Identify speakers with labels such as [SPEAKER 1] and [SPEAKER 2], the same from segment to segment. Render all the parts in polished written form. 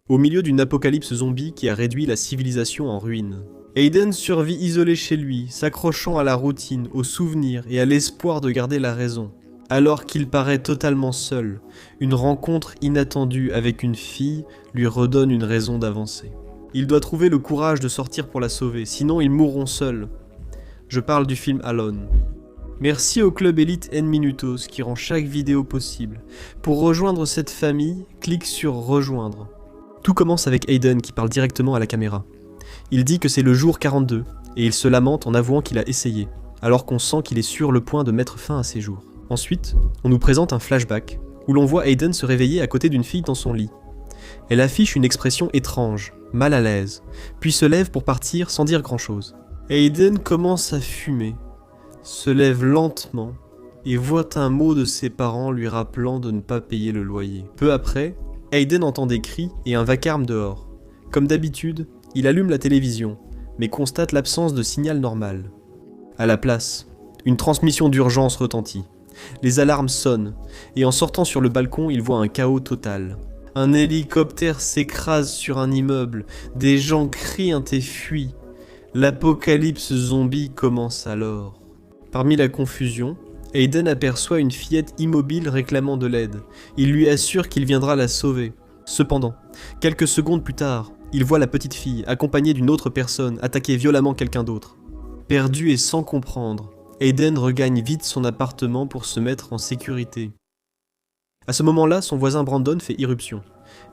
[SPEAKER 1] au milieu d'une apocalypse zombie qui a réduit la civilisation en ruine. Aiden survit isolé chez lui, s'accrochant à la routine, aux souvenirs et à l'espoir de garder la raison. Alors qu'il paraît totalement seul, une rencontre inattendue avec une fille lui redonne une raison d'avancer. Il doit trouver le courage de sortir pour la sauver, sinon ils mourront seuls. Je parle du film Alone. Merci au club Elite N Minutos qui rend chaque vidéo possible. Pour rejoindre cette famille, clique sur Rejoindre. Tout commence avec Aiden qui parle directement à la caméra. Il dit que c'est le jour 42, et il se lamente en avouant qu'il a essayé, alors qu'on sent qu'il est sur le point de mettre fin à ses jours. Ensuite, on nous présente un flashback, où l'on voit Aiden se réveiller à côté d'une fille dans son lit. Elle affiche une expression étrange, mal à l'aise, puis se lève pour partir sans dire grand-chose. Aiden commence à fumer, se lève lentement, et voit un mot de ses parents lui rappelant de ne pas payer le loyer. Peu après, Aiden entend des cris et un vacarme dehors. Comme d'habitude, il allume la télévision, mais constate l'absence de signal normal. À la place, une transmission d'urgence retentit. Les alarmes sonnent, et en sortant sur le balcon, il voit un chaos total. Un hélicoptère s'écrase sur un immeuble, des gens crient et fuient. L'apocalypse zombie commence alors. Parmi la confusion, Aiden aperçoit une fillette immobile réclamant de l'aide. Il lui assure qu'il viendra la sauver. Cependant, quelques secondes plus tard, il voit la petite fille, accompagnée d'une autre personne, attaquer violemment quelqu'un d'autre. Perdu et sans comprendre, Aiden regagne vite son appartement pour se mettre en sécurité. À ce moment-là, son voisin Brandon fait irruption.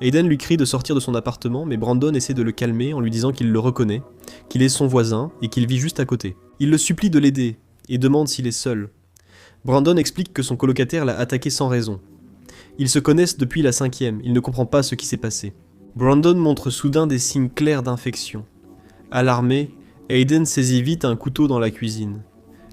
[SPEAKER 1] Aiden lui crie de sortir de son appartement, mais Brandon essaie de le calmer en lui disant qu'il le reconnaît, qu'il est son voisin et qu'il vit juste à côté. Il le supplie de l'aider et demande s'il est seul. Brandon explique que son colocataire l'a attaqué sans raison. Ils se connaissent depuis la 5e, il ne comprend pas ce qui s'est passé. Brandon montre soudain des signes clairs d'infection. Alarmé, Aiden saisit vite un couteau dans la cuisine.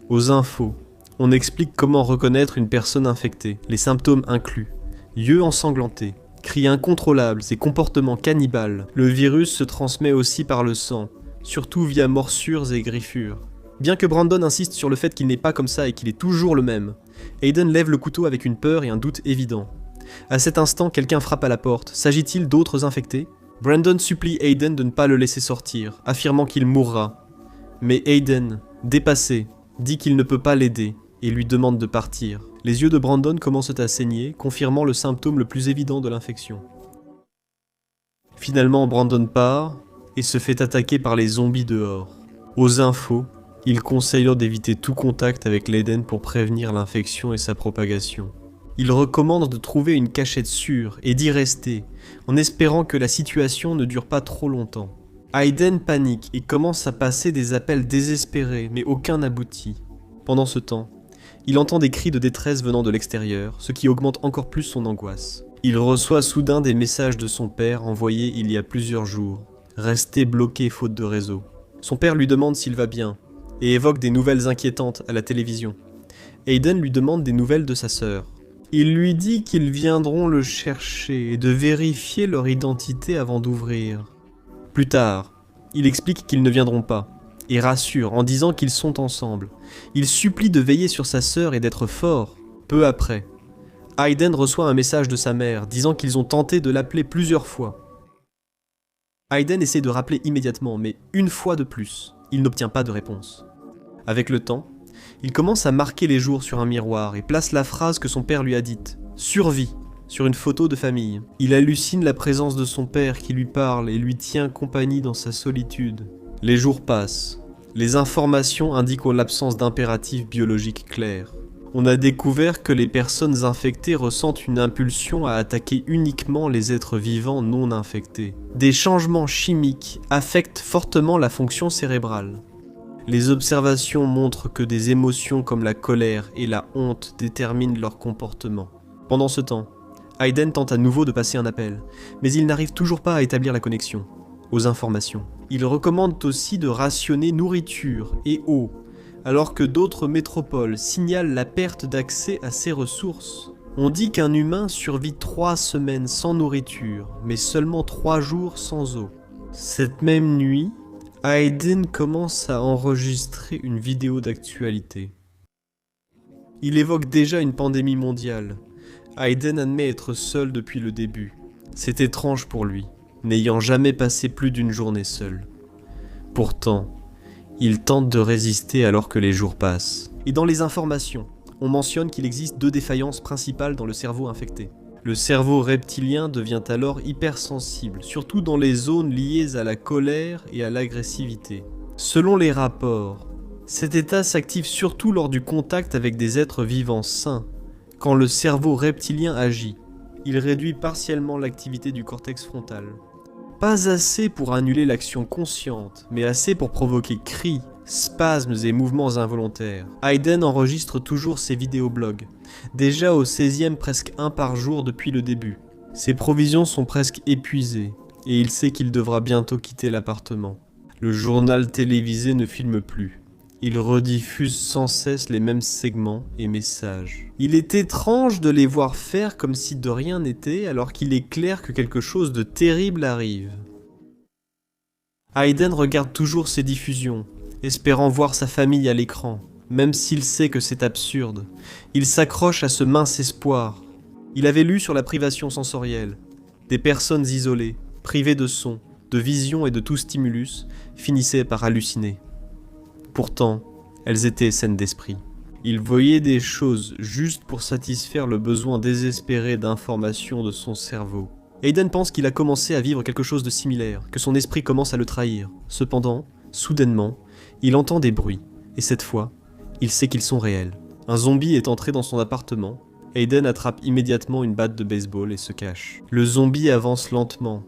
[SPEAKER 1] Aux infos, on explique comment reconnaître une personne infectée, les symptômes inclus. Yeux ensanglantés, cris incontrôlables et comportements cannibales. Le virus se transmet aussi par le sang, surtout via morsures et griffures. Bien que Brandon insiste sur le fait qu'il n'est pas comme ça et qu'il est toujours le même, Aiden lève le couteau avec une peur et un doute évident. À cet instant, quelqu'un frappe à la porte. S'agit-il d'autres infectés ? Brandon supplie Aiden de ne pas le laisser sortir, affirmant qu'il mourra. Mais Aiden, dépassé, dit qu'il ne peut pas l'aider et lui demande de partir. Les yeux de Brandon commencent à saigner, confirmant le symptôme le plus évident de l'infection. Finalement, Brandon part et se fait attaquer par les zombies dehors. Aux infos, il conseille d'éviter tout contact avec l'Aiden pour prévenir l'infection et sa propagation. Il recommande de trouver une cachette sûre et d'y rester, en espérant que la situation ne dure pas trop longtemps. Aiden panique et commence à passer des appels désespérés, mais aucun n'aboutit. Pendant ce temps, il entend des cris de détresse venant de l'extérieur, ce qui augmente encore plus son angoisse. Il reçoit soudain des messages de son père envoyés il y a plusieurs jours, resté bloqué faute de réseau. Son père lui demande s'il va bien, et évoque des nouvelles inquiétantes à la télévision. Aiden lui demande des nouvelles de sa sœur. Il lui dit qu'ils viendront le chercher et de vérifier leur identité avant d'ouvrir. Plus tard, il explique qu'ils ne viendront pas, et rassure en disant qu'ils sont ensemble. Il supplie de veiller sur sa sœur et d'être fort. Peu après, Aiden reçoit un message de sa mère disant qu'ils ont tenté de l'appeler plusieurs fois. Aiden essaie de rappeler immédiatement, mais une fois de plus, il n'obtient pas de réponse. Avec le temps, il commence à marquer les jours sur un miroir et place la phrase que son père lui a dite, « Survie », sur une photo de famille. Il hallucine la présence de son père qui lui parle et lui tient compagnie dans sa solitude. Les jours passent. Les informations indiquent l'absence d'impératifs biologiques clairs. On a découvert que les personnes infectées ressentent une impulsion à attaquer uniquement les êtres vivants non infectés. Des changements chimiques affectent fortement la fonction cérébrale. Les observations montrent que des émotions comme la colère et la honte déterminent leur comportement. Pendant ce temps, Aiden tente à nouveau de passer un appel, mais il n'arrive toujours pas à établir la connexion aux informations. Il recommande aussi de rationner nourriture et eau, alors que d'autres métropoles signalent la perte d'accès à ces ressources. On dit qu'un humain survit 3 semaines sans nourriture, mais seulement 3 jours sans eau. Cette même nuit, Aiden commence à enregistrer une vidéo d'actualité. Il évoque déjà une pandémie mondiale. Aiden admet être seul depuis le début. C'est étrange pour lui. n'ayant jamais passé plus d'une journée seul. Pourtant, il tente de résister alors que les jours passent. Et dans les informations, on mentionne qu'il existe 2 défaillances principales dans le cerveau infecté. Le cerveau reptilien devient alors hypersensible, surtout dans les zones liées à la colère et à l'agressivité. Selon les rapports, cet état s'active surtout lors du contact avec des êtres vivants sains. Quand le cerveau reptilien agit, il réduit partiellement l'activité du cortex frontal. Pas assez pour annuler l'action consciente, mais assez pour provoquer cris, spasmes et mouvements involontaires. Hayden enregistre toujours ses vidéoblogs, déjà au 16e presque un par jour depuis le début. Ses provisions sont presque épuisées, et il sait qu'il devra bientôt quitter l'appartement. Le journal télévisé ne filme plus. Il rediffuse sans cesse les mêmes segments et messages. Il est étrange de les voir faire comme si de rien n'était, alors qu'il est clair que quelque chose de terrible arrive. Hayden regarde toujours ses diffusions, espérant voir sa famille à l'écran, même s'il sait que c'est absurde. Il s'accroche à ce mince espoir. Il avait lu sur la privation sensorielle. Des personnes isolées, privées de son, de vision et de tout stimulus, finissaient par halluciner. Pourtant, elles étaient saines d'esprit. Il voyait des choses juste pour satisfaire le besoin désespéré d'information de son cerveau. Hayden pense qu'il a commencé à vivre quelque chose de similaire, que son esprit commence à le trahir. Cependant, soudainement, il entend des bruits, et cette fois, il sait qu'ils sont réels. Un zombie est entré dans son appartement. Hayden attrape immédiatement une batte de baseball et se cache. Le zombie avance lentement.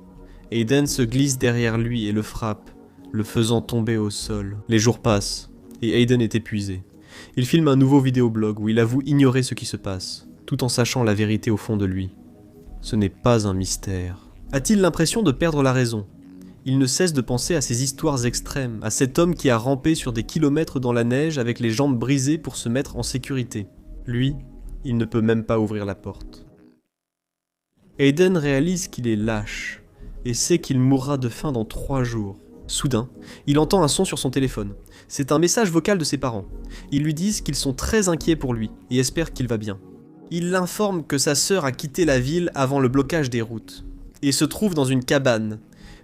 [SPEAKER 1] Hayden se glisse derrière lui et le frappe, le faisant tomber au sol. Les jours passent, et Hayden est épuisé. Il filme un nouveau vidéoblog où il avoue ignorer ce qui se passe, tout en sachant la vérité au fond de lui. Ce n'est pas un mystère. A-t-il l'impression de perdre la raison ? Il ne cesse de penser à ces histoires extrêmes, à cet homme qui a rampé sur des kilomètres dans la neige avec les jambes brisées pour se mettre en sécurité. Lui, il ne peut même pas ouvrir la porte. Hayden réalise qu'il est lâche, et sait qu'il mourra de faim dans 3 jours. Soudain, il entend un son sur son téléphone. C'est un message vocal de ses parents. Ils lui disent qu'ils sont très inquiets pour lui et espèrent qu'il va bien. Ils l'informent que sa sœur a quitté la ville avant le blocage des routes et se trouve dans une cabane.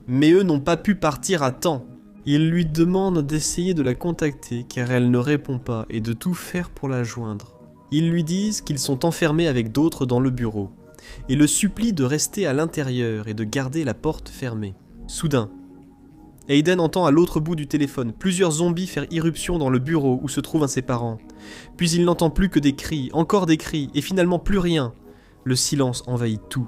[SPEAKER 1] Mais eux n'ont pas pu partir à temps. Ils lui demandent d'essayer de la contacter car elle ne répond pas et de tout faire pour la joindre. Ils lui disent qu'ils sont enfermés avec d'autres dans le bureau et le supplient de rester à l'intérieur et de garder la porte fermée. Soudain, Hayden entend à l'autre bout du téléphone plusieurs zombies faire irruption dans le bureau où se trouvent ses parents. Puis il n'entend plus que des cris, encore des cris, et finalement plus rien. Le silence envahit tout.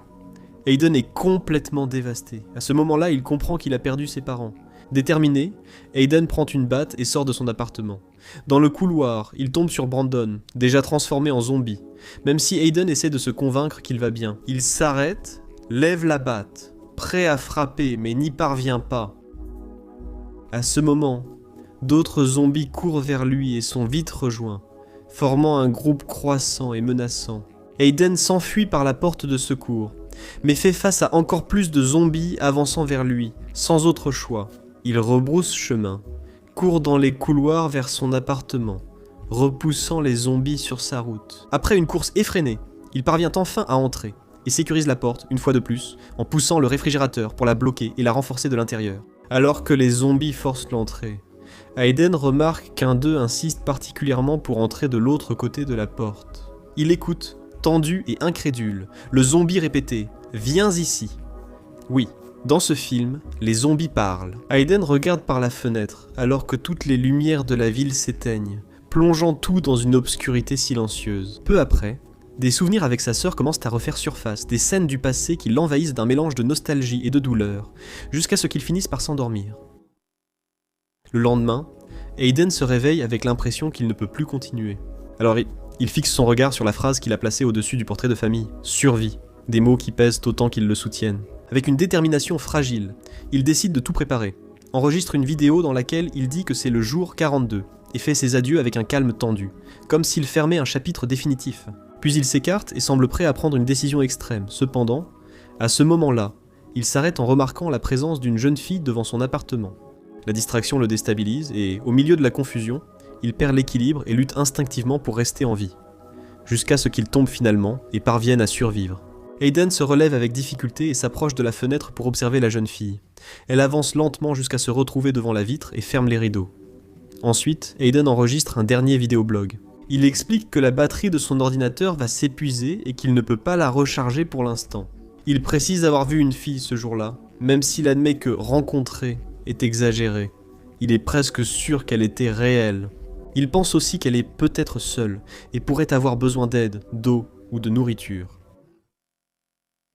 [SPEAKER 1] Hayden est complètement dévasté. À ce moment-là, il comprend qu'il a perdu ses parents. Déterminé, Hayden prend une batte et sort de son appartement. Dans le couloir, il tombe sur Brandon, déjà transformé en zombie. Même si Hayden essaie de se convaincre qu'il va bien, il s'arrête, lève la batte, prêt à frapper mais n'y parvient pas. À ce moment, d'autres zombies courent vers lui et sont vite rejoints, formant un groupe croissant et menaçant. Hayden s'enfuit par la porte de secours, mais fait face à encore plus de zombies avançant vers lui, sans autre choix. Il rebrousse chemin, court dans les couloirs vers son appartement, repoussant les zombies sur sa route. Après une course effrénée, il parvient enfin à entrer et sécurise la porte, une fois de plus, en poussant le réfrigérateur pour la bloquer et la renforcer de l'intérieur. Alors que les zombies forcent l'entrée, Hayden remarque qu'un d'eux insiste particulièrement pour entrer de l'autre côté de la porte. Il écoute, tendu et incrédule, le zombie répéter « Viens ici ». Oui, dans ce film, les zombies parlent. Hayden regarde par la fenêtre, alors que toutes les lumières de la ville s'éteignent, plongeant tout dans une obscurité silencieuse. Peu après, des souvenirs avec sa sœur commencent à refaire surface, des scènes du passé qui l'envahissent d'un mélange de nostalgie et de douleur, jusqu'à ce qu'il finisse par s'endormir. Le lendemain, Hayden se réveille avec l'impression qu'il ne peut plus continuer. Alors il fixe son regard sur la phrase qu'il a placée au-dessus du portrait de famille, « Survie », des mots qui pèsent autant qu'ils le soutiennent. Avec une détermination fragile, il décide de tout préparer, enregistre une vidéo dans laquelle il dit que c'est le jour 42, et fait ses adieux avec un calme tendu, comme s'il fermait un chapitre définitif. Puis il s'écarte et semble prêt à prendre une décision extrême. Cependant, à ce moment-là, il s'arrête en remarquant la présence d'une jeune fille devant son appartement. La distraction le déstabilise et, au milieu de la confusion, il perd l'équilibre et lutte instinctivement pour rester en vie, jusqu'à ce qu'il tombe finalement et parvienne à survivre. Aiden se relève avec difficulté et s'approche de la fenêtre pour observer la jeune fille. Elle avance lentement jusqu'à se retrouver devant la vitre et ferme les rideaux. Ensuite, Aiden enregistre un dernier vidéoblog. Il explique que la batterie de son ordinateur va s'épuiser et qu'il ne peut pas la recharger pour l'instant. Il précise avoir vu une fille ce jour-là, même s'il admet que « rencontrer » est exagéré. Il est presque sûr qu'elle était réelle. Il pense aussi qu'elle est peut-être seule et pourrait avoir besoin d'aide, d'eau ou de nourriture.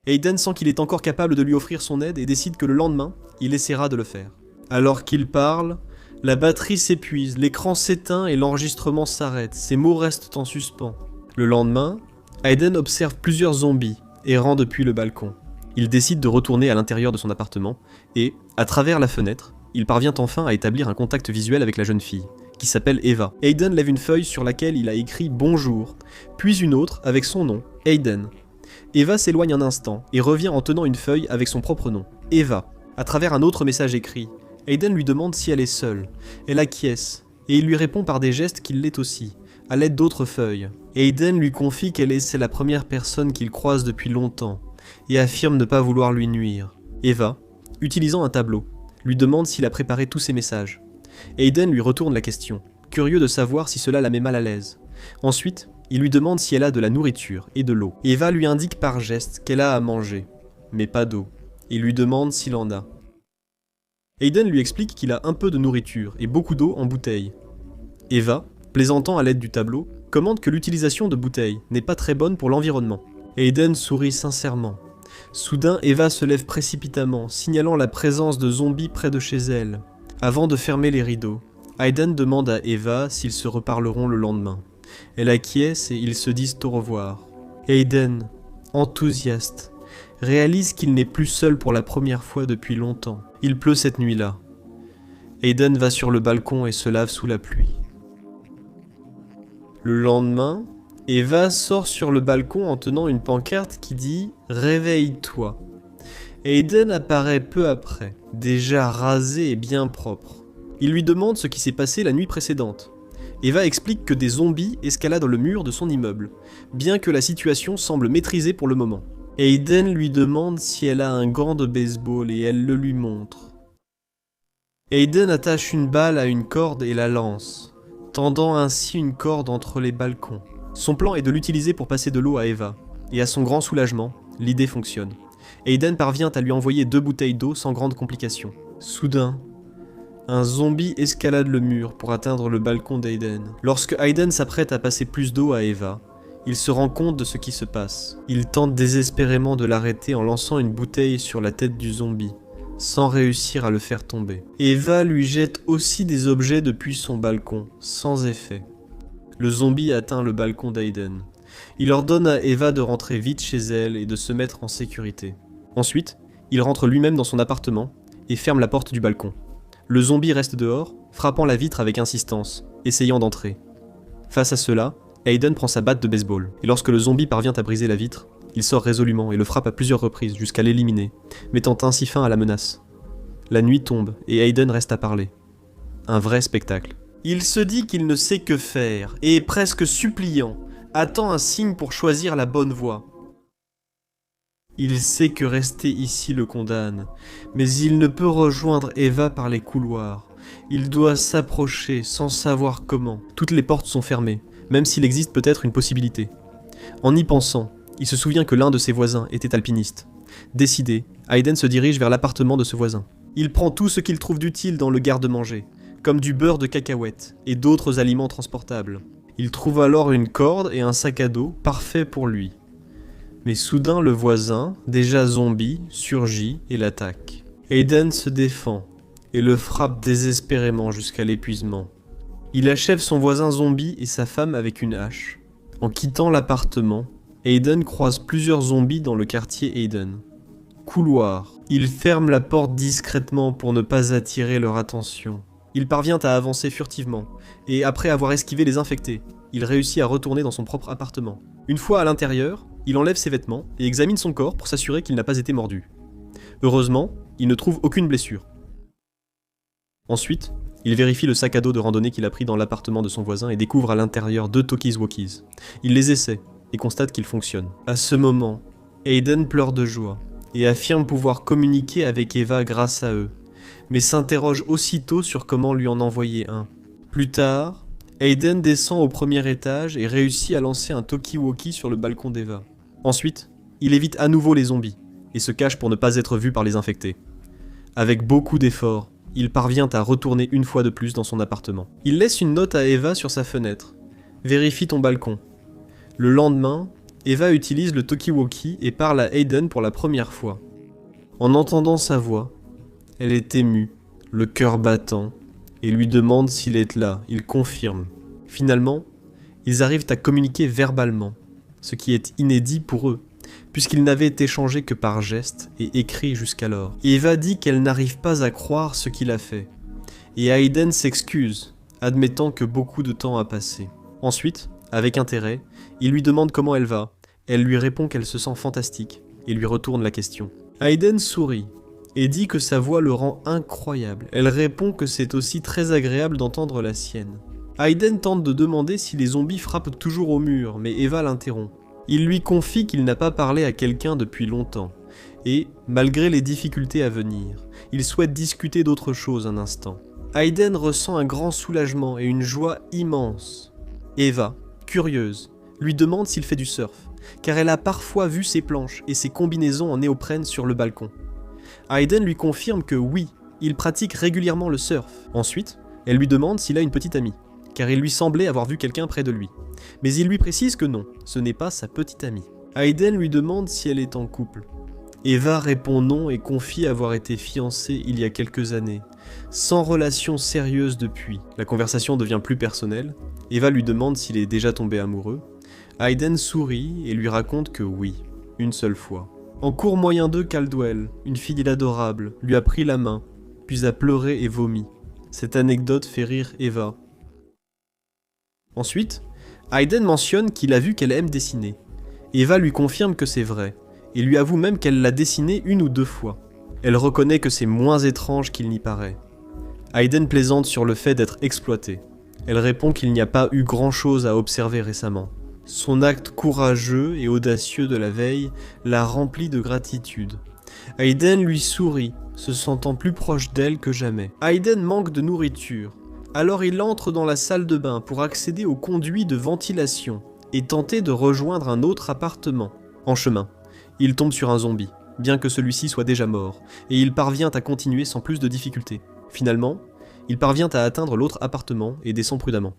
[SPEAKER 1] Aiden sent qu'il est encore capable de lui offrir son aide et décide que le lendemain, il essaiera de le faire. Alors qu'il parle, la batterie s'épuise, l'écran s'éteint et l'enregistrement s'arrête. Ses mots restent en suspens. Le lendemain, Aiden observe plusieurs zombies errant depuis le balcon. Il décide de retourner à l'intérieur de son appartement et, à travers la fenêtre, il parvient enfin à établir un contact visuel avec la jeune fille, qui s'appelle Eva. Aiden lève une feuille sur laquelle il a écrit « Bonjour », puis une autre avec son nom, Aiden. Eva s'éloigne un instant et revient en tenant une feuille avec son propre nom, Eva. À travers un autre message écrit, Aiden lui demande si elle est seule. Elle acquiesce, et il lui répond par des gestes qu'il l'est aussi, à l'aide d'autres feuilles. Aiden lui confie c'est la première personne qu'il croise depuis longtemps, et affirme ne pas vouloir lui nuire. Eva, utilisant un tableau, lui demande s'il a préparé tous ses messages. Aiden lui retourne la question, curieux de savoir si cela la met mal à l'aise. Ensuite, il lui demande si elle a de la nourriture et de l'eau. Eva lui indique par geste qu'elle a à manger, mais pas d'eau, et lui demande s'il en a. Aiden lui explique qu'il a un peu de nourriture et beaucoup d'eau en bouteille. Eva, plaisantant à l'aide du tableau, commente que l'utilisation de bouteilles n'est pas très bonne pour l'environnement. Aiden sourit sincèrement. Soudain, Eva se lève précipitamment, signalant la présence de zombies près de chez elle. Avant de fermer les rideaux, Aiden demande à Eva s'ils se reparleront le lendemain. Elle acquiesce et ils se disent au revoir. Aiden, enthousiaste, réalise qu'il n'est plus seul pour la première fois depuis longtemps. Il pleut cette nuit-là. Aiden va sur le balcon et se lave sous la pluie. Le lendemain, Eva sort sur le balcon en tenant une pancarte qui dit « Réveille-toi ». Aiden apparaît peu après, déjà rasé et bien propre. Il lui demande ce qui s'est passé la nuit précédente. Eva explique que des zombies escaladent le mur de son immeuble, bien que la situation semble maîtrisée pour le moment. Aiden lui demande si elle a un gant de baseball et elle le lui montre. Aiden attache une balle à une corde et la lance, tendant ainsi une corde entre les balcons. Son plan est de l'utiliser pour passer de l'eau à Eva, et à son grand soulagement, l'idée fonctionne. Aiden parvient à lui envoyer 2 bouteilles d'eau sans grande complication. Soudain, un zombie escalade le mur pour atteindre le balcon d'Aiden. Lorsque Aiden s'apprête à passer plus d'eau à Eva, il se rend compte de ce qui se passe. Il tente désespérément de l'arrêter en lançant une bouteille sur la tête du zombie, sans réussir à le faire tomber. Eva lui jette aussi des objets depuis son balcon, sans effet. Le zombie atteint le balcon d'Aiden. Il ordonne à Eva de rentrer vite chez elle et de se mettre en sécurité. Ensuite, il rentre lui-même dans son appartement et ferme la porte du balcon. Le zombie reste dehors, frappant la vitre avec insistance, essayant d'entrer. Face à cela, Aiden prend sa batte de baseball, et lorsque le zombie parvient à briser la vitre, il sort résolument et le frappe à plusieurs reprises jusqu'à l'éliminer, mettant ainsi fin à la menace. La nuit tombe et Aiden reste à parler. Un vrai spectacle. Il se dit qu'il ne sait que faire, et presque suppliant, attend un signe pour choisir la bonne voie. Il sait que rester ici le condamne, mais il ne peut rejoindre Eva par les couloirs. Il doit s'approcher sans savoir comment. Toutes les portes sont fermées, même s'il existe peut-être une possibilité. En y pensant, il se souvient que l'un de ses voisins était alpiniste. Décidé, Aiden se dirige vers l'appartement de ce voisin. Il prend tout ce qu'il trouve d'utile dans le garde-manger, comme du beurre de cacahuète et d'autres aliments transportables. Il trouve alors une corde et un sac à dos parfait pour lui. Mais soudain le voisin, déjà zombie, surgit et l'attaque. Aiden se défend et le frappe désespérément jusqu'à l'épuisement. Il achève son voisin zombie et sa femme avec une hache. En quittant l'appartement, Aiden croise plusieurs zombies dans le quartier Aiden. Couloir. Il ferme la porte discrètement pour ne pas attirer leur attention. Il parvient à avancer furtivement, et après avoir esquivé les infectés, il réussit à retourner dans son propre appartement. Une fois à l'intérieur, il enlève ses vêtements et examine son corps pour s'assurer qu'il n'a pas été mordu. Heureusement, il ne trouve aucune blessure. Ensuite, il vérifie le sac à dos de randonnée qu'il a pris dans l'appartement de son voisin et découvre à l'intérieur 2 talkies-walkies. Il les essaie et constate qu'ils fonctionnent. À ce moment, Aiden pleure de joie et affirme pouvoir communiquer avec Eva grâce à eux, mais s'interroge aussitôt sur comment lui en envoyer un. Plus tard, Aiden descend au premier étage et réussit à lancer un talkie-walkie sur le balcon d'Eva. Ensuite, il évite à nouveau les zombies et se cache pour ne pas être vu par les infectés. Avec beaucoup d'efforts, il parvient à retourner une fois de plus dans son appartement. Il laisse une note à Eva sur sa fenêtre. « Vérifie ton balcon ». Le lendemain, Eva utilise le talkie-walkie et parle à Aiden pour la première fois. En entendant sa voix, elle est émue, le cœur battant, et lui demande s'il est là. Il confirme. Finalement, ils arrivent à communiquer verbalement, ce qui est inédit pour eux, puisqu'ils n'avaient échangé que par gestes et écrits jusqu'alors. Eva dit qu'elle n'arrive pas à croire ce qu'il a fait, et Aiden s'excuse, admettant que beaucoup de temps a passé. Ensuite, avec intérêt, il lui demande comment elle va. Elle lui répond qu'elle se sent fantastique, et lui retourne la question. Aiden sourit, et dit que sa voix le rend incroyable. Elle répond que c'est aussi très agréable d'entendre la sienne. Aiden tente de demander si les zombies frappent toujours au mur, mais Eva l'interrompt. Il lui confie qu'il n'a pas parlé à quelqu'un depuis longtemps, et, malgré les difficultés à venir, il souhaite discuter d'autre chose un instant. Aiden ressent un grand soulagement et une joie immense. Eva, curieuse, lui demande s'il fait du surf, car elle a parfois vu ses planches et ses combinaisons en néoprène sur le balcon. Aiden lui confirme que oui, il pratique régulièrement le surf. Ensuite, elle lui demande s'il a une petite amie, car il lui semblait avoir vu quelqu'un près de lui. Mais il lui précise que non, ce n'est pas sa petite amie. Aiden lui demande si elle est en couple. Eva répond non et confie avoir été fiancée il y a quelques années, sans relation sérieuse depuis. La conversation devient plus personnelle. Eva lui demande s'il est déjà tombé amoureux. Aiden sourit et lui raconte que oui, une seule fois. En cours moyen 2, Caldwell, une fille adorable, lui a pris la main, puis a pleuré et vomi. Cette anecdote fait rire Eva. Ensuite, Aiden mentionne qu'il a vu qu'elle aime dessiner. Eva lui confirme que c'est vrai, et lui avoue même qu'elle l'a dessiné 1 ou 2 fois. Elle reconnaît que c'est moins étrange qu'il n'y paraît. Aiden plaisante sur le fait d'être exploité. Elle répond qu'il n'y a pas eu grand-chose à observer récemment. Son acte courageux et audacieux de la veille la remplit de gratitude. Aiden lui sourit, se sentant plus proche d'elle que jamais. Aiden manque de nourriture, alors il entre dans la salle de bain pour accéder au conduit de ventilation et tenter de rejoindre un autre appartement. En chemin, il tombe sur un zombie, bien que celui-ci soit déjà mort, et il parvient à continuer sans plus de difficultés. Finalement, il parvient à atteindre l'autre appartement et descend prudemment.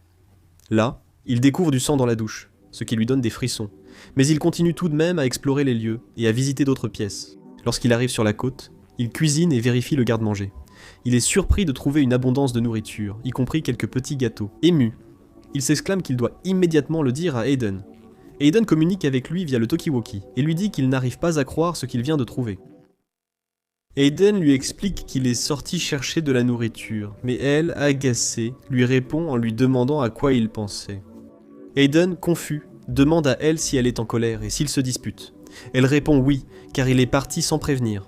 [SPEAKER 1] Là, il découvre du sang dans la douche, ce qui lui donne des frissons, mais il continue tout de même à explorer les lieux et à visiter d'autres pièces. Lorsqu'il arrive sur la côte, il cuisine et vérifie le garde-manger. Il est surpris de trouver une abondance de nourriture, y compris quelques petits gâteaux. Ému, il s'exclame qu'il doit immédiatement le dire à Aiden. Aiden communique avec lui via le talkie-walkie et lui dit qu'il n'arrive pas à croire ce qu'il vient de trouver. Aiden lui explique qu'il est sorti chercher de la nourriture, mais elle, agacée, lui répond en lui demandant à quoi il pensait. Aiden, confus, demande à elle si elle est en colère et s'ils se disputent. Elle répond oui, car il est parti sans prévenir.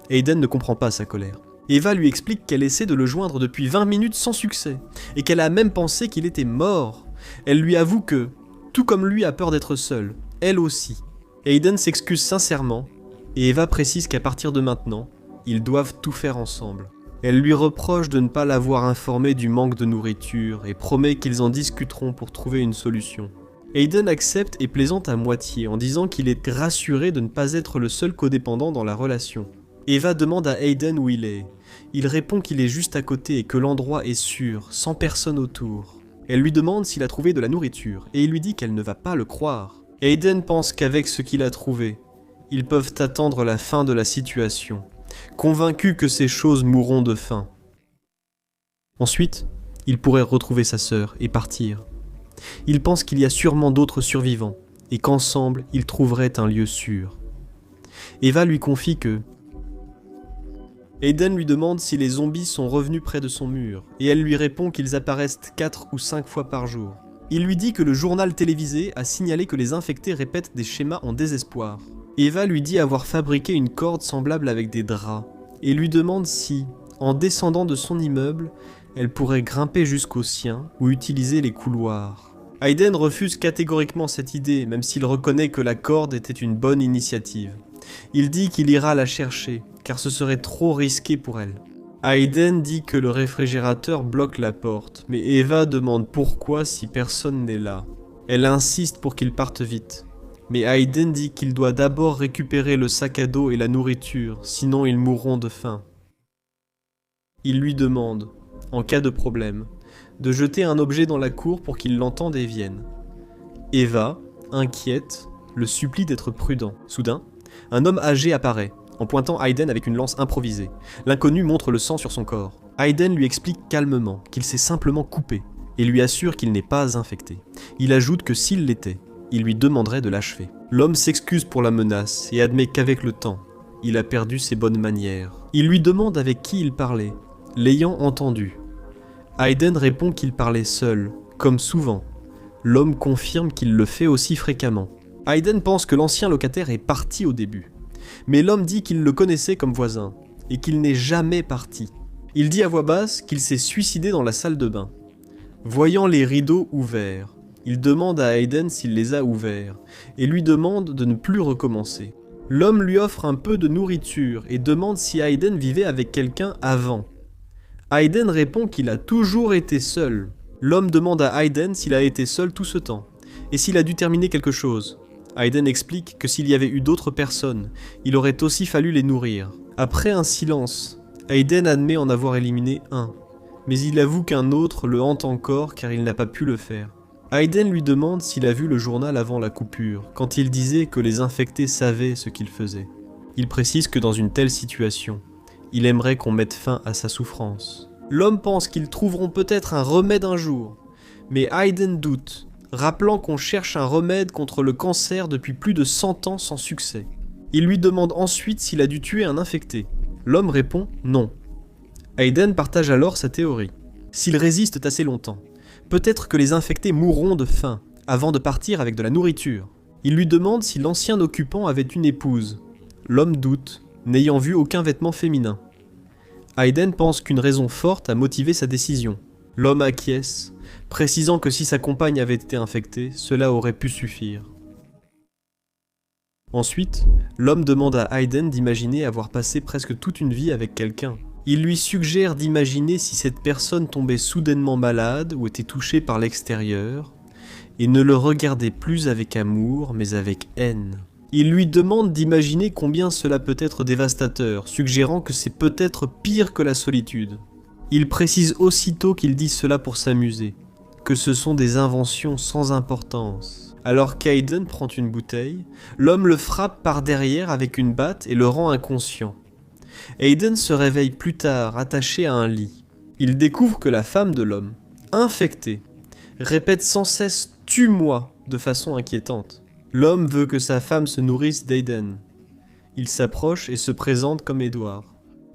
[SPEAKER 1] Aiden ne comprend pas sa colère. Eva lui explique qu'elle essaie de le joindre depuis 20 minutes sans succès, et qu'elle a même pensé qu'il était mort. Elle lui avoue que, tout comme lui a peur d'être seule, elle aussi. Aiden s'excuse sincèrement, et Eva précise qu'à partir de maintenant, ils doivent tout faire ensemble. Elle lui reproche de ne pas l'avoir informé du manque de nourriture et promet qu'ils en discuteront pour trouver une solution. Aiden accepte et plaisante à moitié en disant qu'il est rassuré de ne pas être le seul codépendant dans la relation. Eva demande à Aiden où il est. Il répond qu'il est juste à côté et que l'endroit est sûr, sans personne autour. Elle lui demande s'il a trouvé de la nourriture et il lui dit qu'elle ne va pas le croire. Aiden pense qu'avec ce qu'il a trouvé, ils peuvent attendre la fin de la situation, convaincu que ces choses mourront de faim. Ensuite, il pourrait retrouver sa sœur et partir. Il pense qu'il y a sûrement d'autres survivants et qu'ensemble, ils trouveraient un lieu sûr. Eva lui confie que Aiden lui demande si les zombies sont revenus près de son mur, et elle lui répond qu'ils apparaissent 4 ou 5 fois par jour. Il lui dit que le journal télévisé a signalé que les infectés répètent des schémas en désespoir. Eva lui dit avoir fabriqué une corde semblable avec des draps, et lui demande si, en descendant de son immeuble, elle pourrait grimper jusqu'au sien ou utiliser les couloirs. Hayden refuse catégoriquement cette idée, même s'il reconnaît que la corde était une bonne initiative. Il dit qu'il ira la chercher, car ce serait trop risqué pour elle. Hayden dit que le réfrigérateur bloque la porte, mais Eva demande pourquoi si personne n'est là. Elle insiste pour qu'il parte vite. Mais Hayden dit qu'il doit d'abord récupérer le sac à dos et la nourriture, sinon ils mourront de faim. Il lui demande, en cas de problème, de jeter un objet dans la cour pour qu'il l'entende et vienne. Eva, inquiète, le supplie d'être prudent. Soudain, un homme âgé apparaît, en pointant Hayden avec une lance improvisée. L'inconnu montre le sang sur son corps. Hayden lui explique calmement qu'il s'est simplement coupé, et lui assure qu'il n'est pas infecté. Il ajoute que s'il l'était, il lui demanderait de l'achever. L'homme s'excuse pour la menace et admet qu'avec le temps, il a perdu ses bonnes manières. Il lui demande avec qui il parlait, l'ayant entendu. Hayden répond qu'il parlait seul, comme souvent. L'homme confirme qu'il le fait aussi fréquemment. Hayden pense que l'ancien locataire est parti au début. Mais l'homme dit qu'il le connaissait comme voisin, et qu'il n'est jamais parti. Il dit à voix basse qu'il s'est suicidé dans la salle de bain. Voyant les rideaux ouverts, il demande à Hayden s'il les a ouverts, et lui demande de ne plus recommencer. L'homme lui offre un peu de nourriture et demande si Hayden vivait avec quelqu'un avant. Hayden répond qu'il a toujours été seul. L'homme demande à Hayden s'il a été seul tout ce temps, et s'il a dû terminer quelque chose. Hayden explique que s'il y avait eu d'autres personnes, il aurait aussi fallu les nourrir. Après un silence, Hayden admet en avoir éliminé un, mais il avoue qu'un autre le hante encore car il n'a pas pu le faire. Hayden lui demande s'il a vu le journal avant la coupure, quand il disait que les infectés savaient ce qu'ils faisaient. Il précise que dans une telle situation, il aimerait qu'on mette fin à sa souffrance. L'homme pense qu'ils trouveront peut-être un remède un jour, mais Hayden doute, rappelant qu'on cherche un remède contre le cancer depuis plus de 100 ans sans succès. Il lui demande ensuite s'il a dû tuer un infecté. L'homme répond non. Hayden partage alors sa théorie. S'ils résistent assez longtemps, peut-être que les infectés mourront de faim, avant de partir avec de la nourriture. Il lui demande si l'ancien occupant avait une épouse. L'homme doute, n'ayant vu aucun vêtement féminin. Hayden pense qu'une raison forte a motivé sa décision. L'homme acquiesce, précisant que si sa compagne avait été infectée, cela aurait pu suffire. Ensuite, l'homme demande à Hayden d'imaginer avoir passé presque toute une vie avec quelqu'un. Il lui suggère d'imaginer si cette personne tombait soudainement malade ou était touchée par l'extérieur, et ne le regardait plus avec amour, mais avec haine. Il lui demande d'imaginer combien cela peut être dévastateur, suggérant que c'est peut-être pire que la solitude. Il précise aussitôt qu'il dit cela pour s'amuser, que ce sont des inventions sans importance. Alors qu'Hayden prend une bouteille, l'homme le frappe par derrière avec une batte et le rend inconscient. Hayden se réveille plus tard, attaché à un lit. Il découvre que la femme de l'homme, infectée, répète sans cesse « tue-moi » de façon inquiétante. L'homme veut que sa femme se nourrisse d'Hayden. Il s'approche et se présente comme Edward.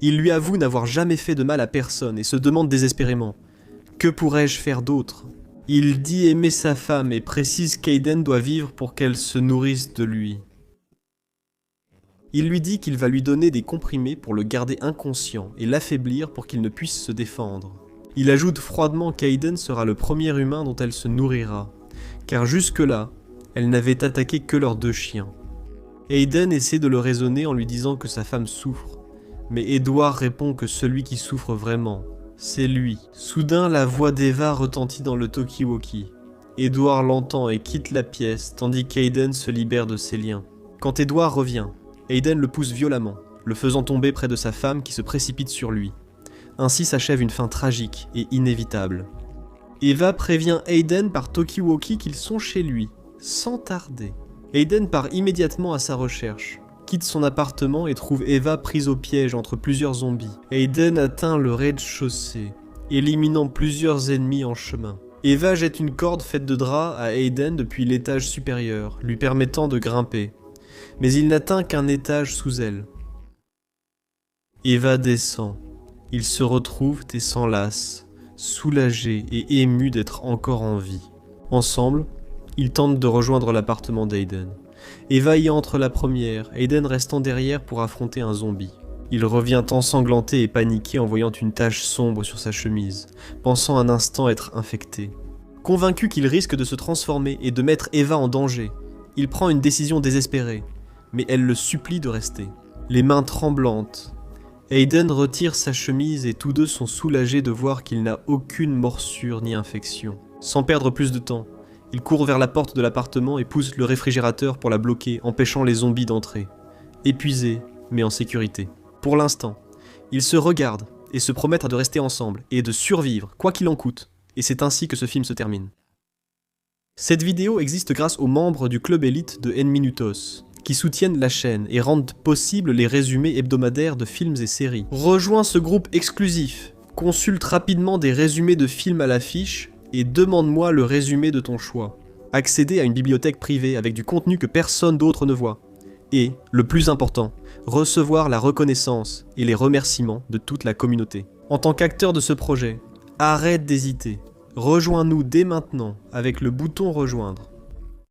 [SPEAKER 1] Il lui avoue n'avoir jamais fait de mal à personne et se demande désespérément « Que pourrais-je faire d'autre ?» Il dit aimer sa femme et précise qu'Hayden doit vivre pour qu'elle se nourrisse de lui. Il lui dit qu'il va lui donner des comprimés pour le garder inconscient et l'affaiblir pour qu'il ne puisse se défendre. Il ajoute froidement qu'Hayden sera le premier humain dont elle se nourrira, car jusque-là, elle n'avait attaqué que leurs 2 chiens. Hayden essaie de le raisonner en lui disant que sa femme souffre, mais Edward répond que celui qui souffre vraiment, c'est lui. Soudain, la voix d'Eva retentit dans le talkie-walkie. Edward l'entend et quitte la pièce, tandis qu'Hayden se libère de ses liens. Quand Edward revient, Hayden le pousse violemment, le faisant tomber près de sa femme qui se précipite sur lui. Ainsi s'achève une fin tragique et inévitable. Eva prévient Hayden par talkie-walkie qu'ils sont chez lui, sans tarder. Hayden part immédiatement à sa recherche, quitte son appartement et trouve Eva prise au piège entre plusieurs zombies. Hayden atteint le rez-de-chaussée, éliminant plusieurs ennemis en chemin. Eva jette une corde faite de draps à Hayden depuis l'étage supérieur, lui permettant de grimper. Mais il n'atteint qu'un étage sous elle. Eva descend. Ils se retrouvent et s'enlacent, soulagés et émus d'être encore en vie. Ensemble, ils tentent de rejoindre l'appartement d'Hayden. Eva y entre la première, Hayden restant derrière pour affronter un zombie. Il revient ensanglanté et paniqué en voyant une tache sombre sur sa chemise, pensant un instant être infecté. Convaincu qu'il risque de se transformer et de mettre Eva en danger, il prend une décision désespérée, mais elle le supplie de rester. Les mains tremblantes, Aiden retire sa chemise et tous deux sont soulagés de voir qu'il n'a aucune morsure ni infection. Sans perdre plus de temps, il court vers la porte de l'appartement et pousse le réfrigérateur pour la bloquer, empêchant les zombies d'entrer. Épuisés, mais en sécurité. Pour l'instant, ils se regardent et se promettent de rester ensemble et de survivre, quoi qu'il en coûte. Et c'est ainsi que ce film se termine. Cette vidéo existe grâce aux membres du club élite de N-Minutos, qui soutiennent la chaîne et rendent possible les résumés hebdomadaires de films et séries. Rejoins ce groupe exclusif, consulte rapidement des résumés de films à l'affiche et demande-moi le résumé de ton choix. Accéder à une bibliothèque privée avec du contenu que personne d'autre ne voit. Et, le plus important, recevoir la reconnaissance et les remerciements de toute la communauté. En tant qu'acteur de ce projet, arrête d'hésiter. Rejoins-nous dès maintenant avec le bouton rejoindre.